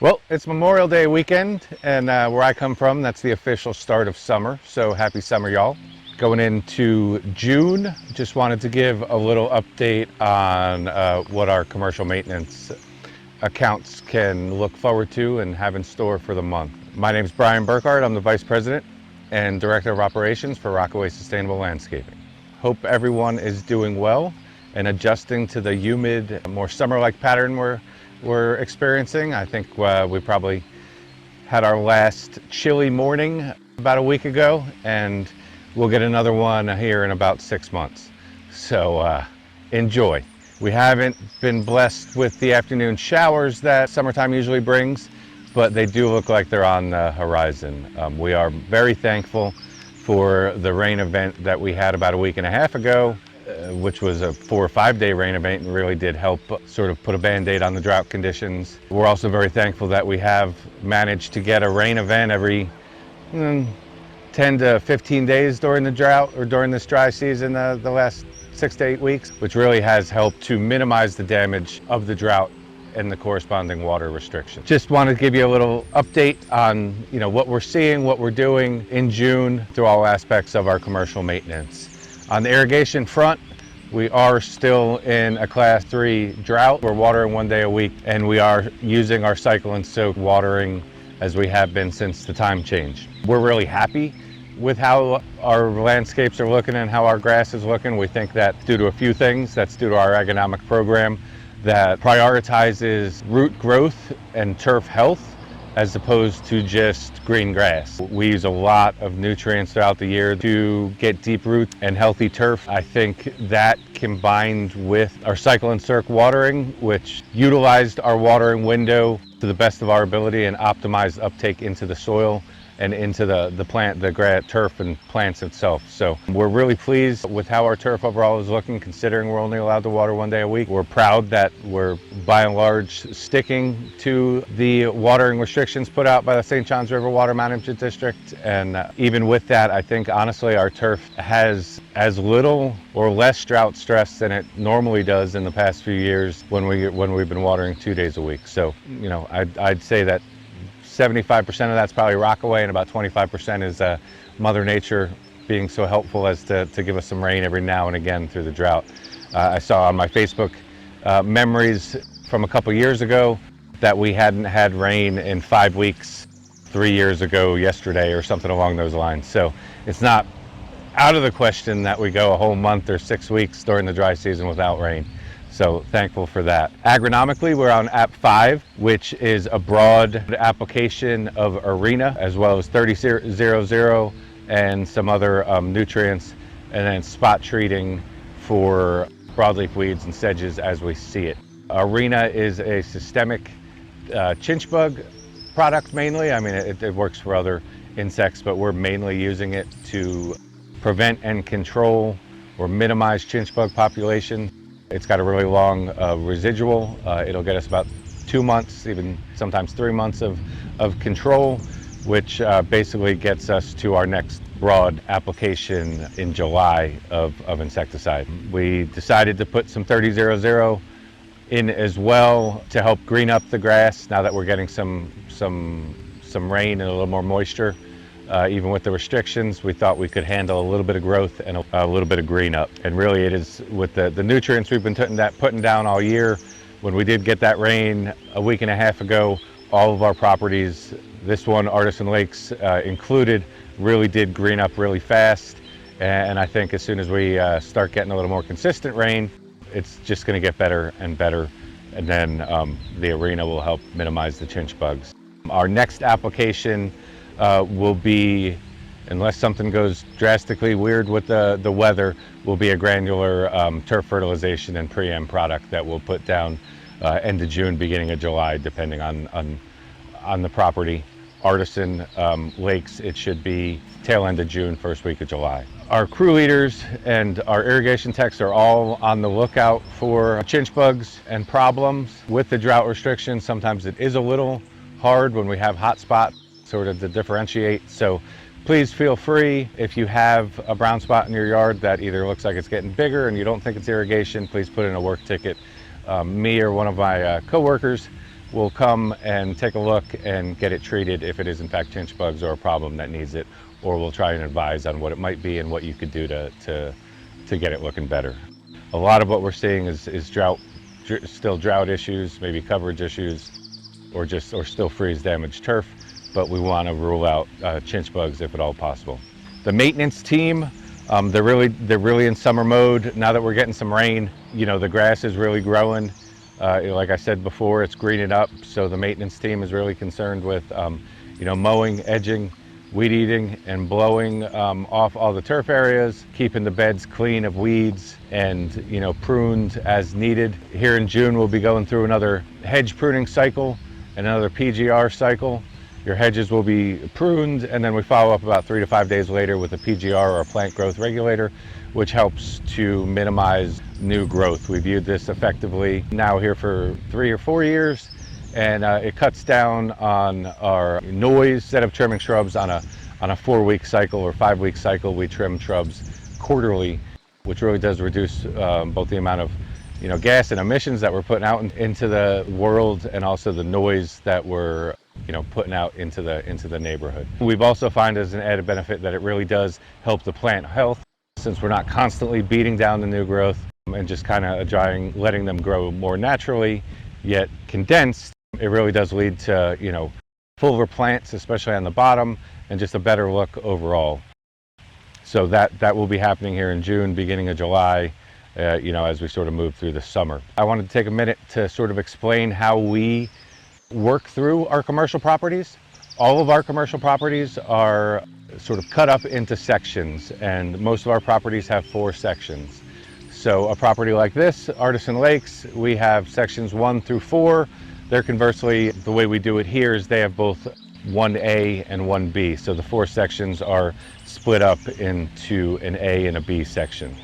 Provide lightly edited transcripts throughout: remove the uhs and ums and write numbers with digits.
Well, it's Memorial Day weekend, and where I come from, that's the official start of summer. So happy summer, y'all. Going into June, just wanted to give a little update on what our commercial maintenance accounts can look forward to and have in store for the month. My name is Brian Burkhardt. I'm the Vice President and Director of Operations for Rockaway Sustainable Landscaping. Hope everyone is doing well and adjusting to the humid, more summer-like pattern we're experiencing. I think we probably had our last chilly morning about a week ago, and we'll get another one here in about 6 months. So enjoy. We haven't been blessed with the afternoon showers that summertime usually brings, but they do look like they're on the horizon. We are very thankful for the rain event that we had about a week and a half ago, which was a 4 or 5 day rain event and really did help sort of put a band-aid on the drought conditions. We're also very thankful that we have managed to get a rain event every 10 to 15 days during the drought or during this dry season the last 6 to 8 weeks, which really has helped to minimize the damage of the drought and the corresponding water restriction. Just wanted to give you a little update on what we're seeing, what we're doing in June through all aspects of our commercial maintenance. On the irrigation front, we are still in a Class 3 drought. We're watering 1 day a week, and we are using our cycle and soak watering as we have been since the time change. We're really happy with how our landscapes are looking and how our grass is looking. We think that's due to a few things. That's due to our agronomic program that prioritizes root growth and turf health as opposed to just green grass. We use a lot of nutrients throughout the year to get deep roots and healthy turf. I think that combined with our cycle and circ watering, which utilized our watering window to the best of our ability and optimized uptake into the soil and into the plant, turf and plants itself. So we're really pleased with how our turf overall is looking, considering we're only allowed to water 1 day a week. We're proud that we're by and large sticking to the watering restrictions put out by the St. Johns River Water Management District. And even with that, I think honestly our turf has as little or less drought stress than it normally does in the past few years when we've been watering 2 days a week. So I'd say that 75% of that's probably Rockaway, and about 25% is Mother Nature being so helpful as to give us some rain every now and again through the drought. I saw on my Facebook memories from a couple years ago that we hadn't had rain in 5 weeks 3 years ago yesterday or something along those lines. So it's not out of the question that we go a whole month or 6 weeks during the dry season without rain. So thankful for that. Agronomically, we're on app 5, which is a broad application of Arena, as well as 30-0-0 and some other nutrients, and then spot treating for broadleaf weeds and sedges as we see it. Arena is a systemic chinch bug product mainly. I mean, it works for other insects, but we're mainly using it to prevent and control or minimize chinch bug population. It's got a really long residual. It'll get us about 2 months, even sometimes 3 months of control, which basically gets us to our next broad application in July of insecticide. We decided to put some 30-0-0 in as well to help green up the grass now that we're getting some rain and a little more moisture. Even with the restrictions, we thought we could handle a little bit of growth and a little bit of green up. And really it is with the nutrients we've been putting down all year. When we did get that rain a week and a half ago, all of our properties, this one, Artisan Lakes included, really did green up really fast. And I think as soon as we start getting a little more consistent rain, it's just going to get better and better. And then the Arena will help minimize the chinch bugs. Our next application will be, unless something goes drastically weird with the weather, will be a granular turf fertilization and pre-em product that we'll put down end of June, beginning of July, depending on the property. Artisan Lakes, it should be tail end of June, first week of July. Our crew leaders and our irrigation techs are all on the lookout for chinch bugs and problems. With the drought restrictions, sometimes it is a little hard when we have hot spots sort of to differentiate. So please feel free, if you have a brown spot in your yard that either looks like it's getting bigger and you don't think it's irrigation, please put in a work ticket. Me or one of my co-workers will come and take a look and get it treated if it is in fact chinch bugs or a problem that needs it, or we'll try and advise on what it might be and what you could do to get it looking better. A lot of what we're seeing is still drought issues, maybe coverage issues, or still freeze damaged turf, but we want to rule out chinch bugs if at all possible. The maintenance team, they're really in summer mode now that we're getting some rain. You know, the grass is really growing. Like I said before, it's greening up, so the maintenance team is really concerned with you know, mowing, edging, weed eating, and blowing off all the turf areas, keeping the beds clean of weeds, and you know, pruned as needed. Here in June, we'll be going through another hedge pruning cycle and another PGR cycle. Your hedges will be pruned, and then we follow up about 3 to 5 days later with a PGR, or a plant growth regulator, which helps to minimize new growth. We've used this effectively now here for 3 or 4 years, and it cuts down on our noise. Instead of trimming shrubs on a 4-week cycle or 5-week cycle, we trim shrubs quarterly, which really does reduce both the amount of gas and emissions that we're putting out into the world, and also the noise that we're putting out into the neighborhood. We've also found as an added benefit that it really does help the plant health, since we're not constantly beating down the new growth and just kind of letting them grow more naturally, yet condensed. It really does lead to fuller plants, especially on the bottom, and just a better look overall. So that will be happening here in June, beginning of July, as we sort of move through the summer. I wanted to take a minute to sort of explain how we work through our commercial properties. All of our commercial properties are sort of cut up into sections, and most of our properties have 4 sections. So a property like this, Artisan Lakes, we have sections 1 through 4. They're conversely, the way we do it here is they have both 1A and 1B. So the 4 sections are split up into an A and a B section.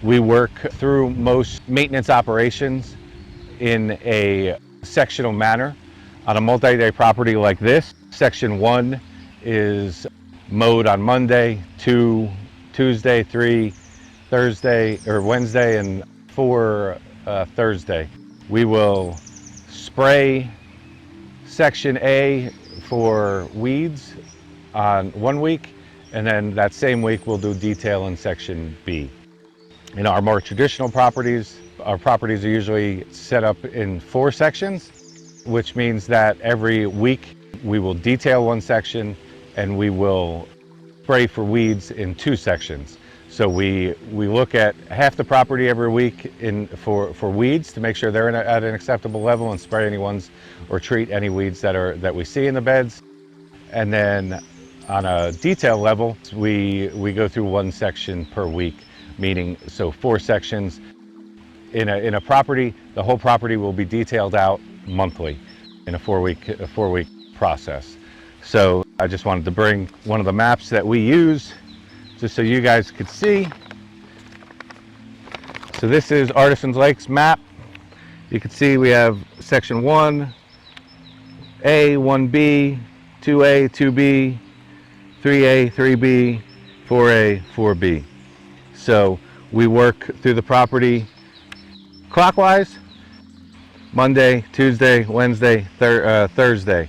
We work through most maintenance operations in a sectional manner. On a multi-day property like this, section 1 is mowed on Monday, 2 Tuesday, 3 Thursday or Wednesday, and 4 Thursday. We will spray section A for weeds on 1 week, and then that same week we'll do detail in section B. In our more traditional properties, our properties are usually set up in 4 sections, which means that every week we will detail 1 section and we will spray for weeds in 2 sections. So we look at half the property every week for weeds to make sure they're at an acceptable level, and spray any ones or treat any weeds that we see in the beds. And then on a detail level, we go through 1 section per week, meaning so 4 sections. In a property, the whole property will be detailed out monthly in a 4-week process. So I just wanted to bring one of the maps that we use just so you guys could see. So this is Artisan Lakes map. You can see we have section 1A, 1B, 2A, 2B, 3A, 3B, 4A, 4B. So we work through the property clockwise: Monday, Tuesday, Wednesday, Thursday.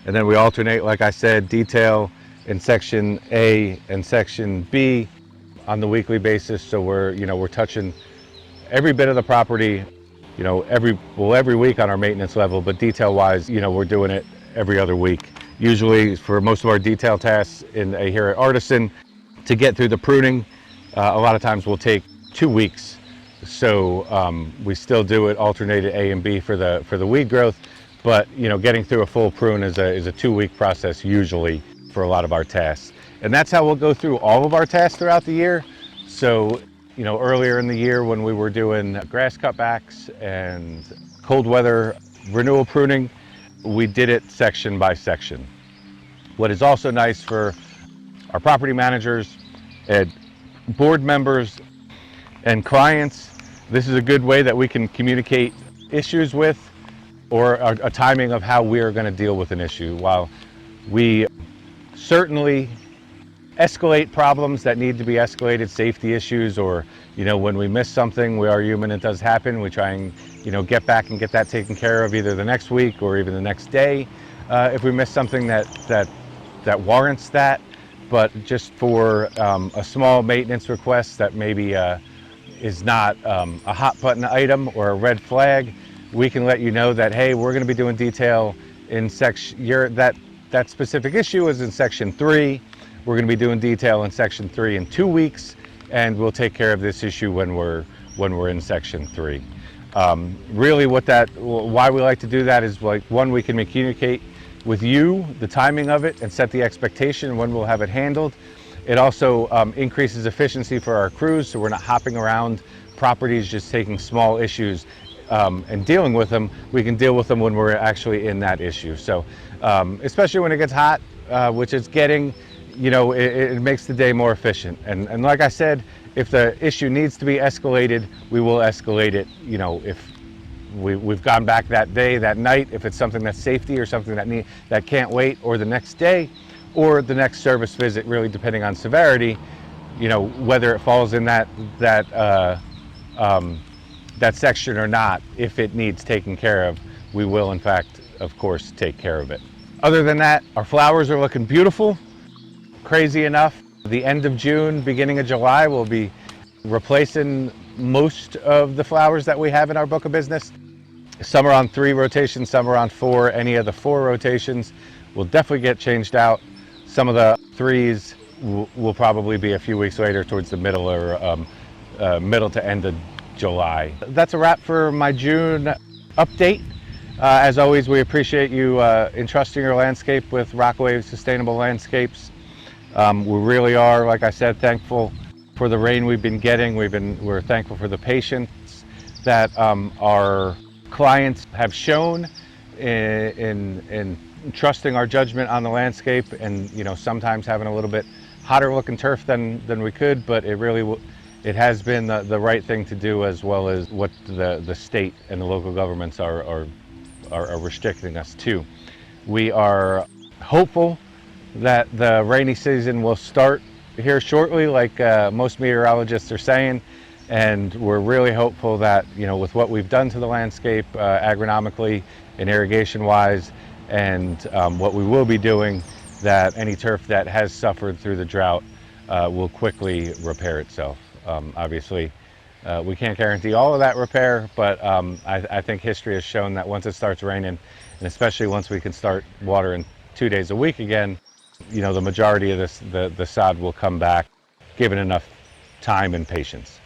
And then we alternate, like I said, detail in section A and section B on the weekly basis. So we're touching every bit of the property, every week on our maintenance level, but detail wise, we're doing it every other week. Usually for most of our detail tasks here at Artisan, to get through the pruning, a lot of times will take 2 weeks. So we still do it alternated A and B for the weed growth, but getting through a full prune is a 2-week process usually for a lot of our tasks. And that's how we'll go through all of our tasks throughout the year. So earlier in the year when we were doing grass cutbacks and cold weather renewal pruning, we did it section by section. What is also nice for our property managers and board members and clients, this is a good way that we can communicate issues with, or a timing of how we are going to deal with an issue. While we certainly escalate problems that need to be escalated, safety issues, or when we miss something, we are human, it does happen. We try and get back and get that taken care of either the next week or even the next day if we miss something that warrants that. But just for a small maintenance request that maybe is not a hot button item or a red flag, we can let you know that, hey, we're going to be doing detail in section, that specific issue is in section 3. We're going to be doing detail in section 3 in 2 weeks, and we'll take care of this issue when we're in section 3. Really, why we like to do that is, like, one, we can communicate with you the timing of it and set the expectation when we'll have it handled. It also increases efficiency for our crews, so we're not hopping around properties just taking small issues and dealing with them. We can deal with them when we're actually in that issue. So especially when it gets hot, which it's getting, it makes the day more efficient. And like I said, if the issue needs to be escalated, we will escalate it. If we've gone back that day, that night, if it's something that's safety or something that can't wait, or the next day, or the next service visit, really depending on severity, whether it falls in that section or not. If it needs taken care of, we will in fact, of course, take care of it. Other than that, our flowers are looking beautiful. Crazy enough, the end of June, beginning of July, we'll be replacing most of the flowers that we have in our book of business. Some are on 3 rotations, some are on 4. Any of the 4 rotations will definitely get changed out. Some of the 3s will probably be a few weeks later, towards the middle or middle to end of July. That's a wrap for my June update. As always, we appreciate you entrusting your landscape with Rockaway Sustainable Landscapes. We really are, like I said, thankful for the rain we've been getting. We're thankful for the patience that our clients have shown in trusting our judgment on the landscape, and sometimes having a little bit hotter looking turf than we could, but it has been the right thing to do, as well as what the state and the local governments are restricting us to. We are hopeful that the rainy season will start here shortly, like most meteorologists are saying, and we're really hopeful that with what we've done to the landscape agronomically and irrigation wise, and what we will be doing, that any turf that has suffered through the drought will quickly repair itself. Obviously, we can't guarantee all of that repair, but I think history has shown that once it starts raining, and especially once we can start watering 2 days a week again, the majority of the sod will come back, given enough time and patience.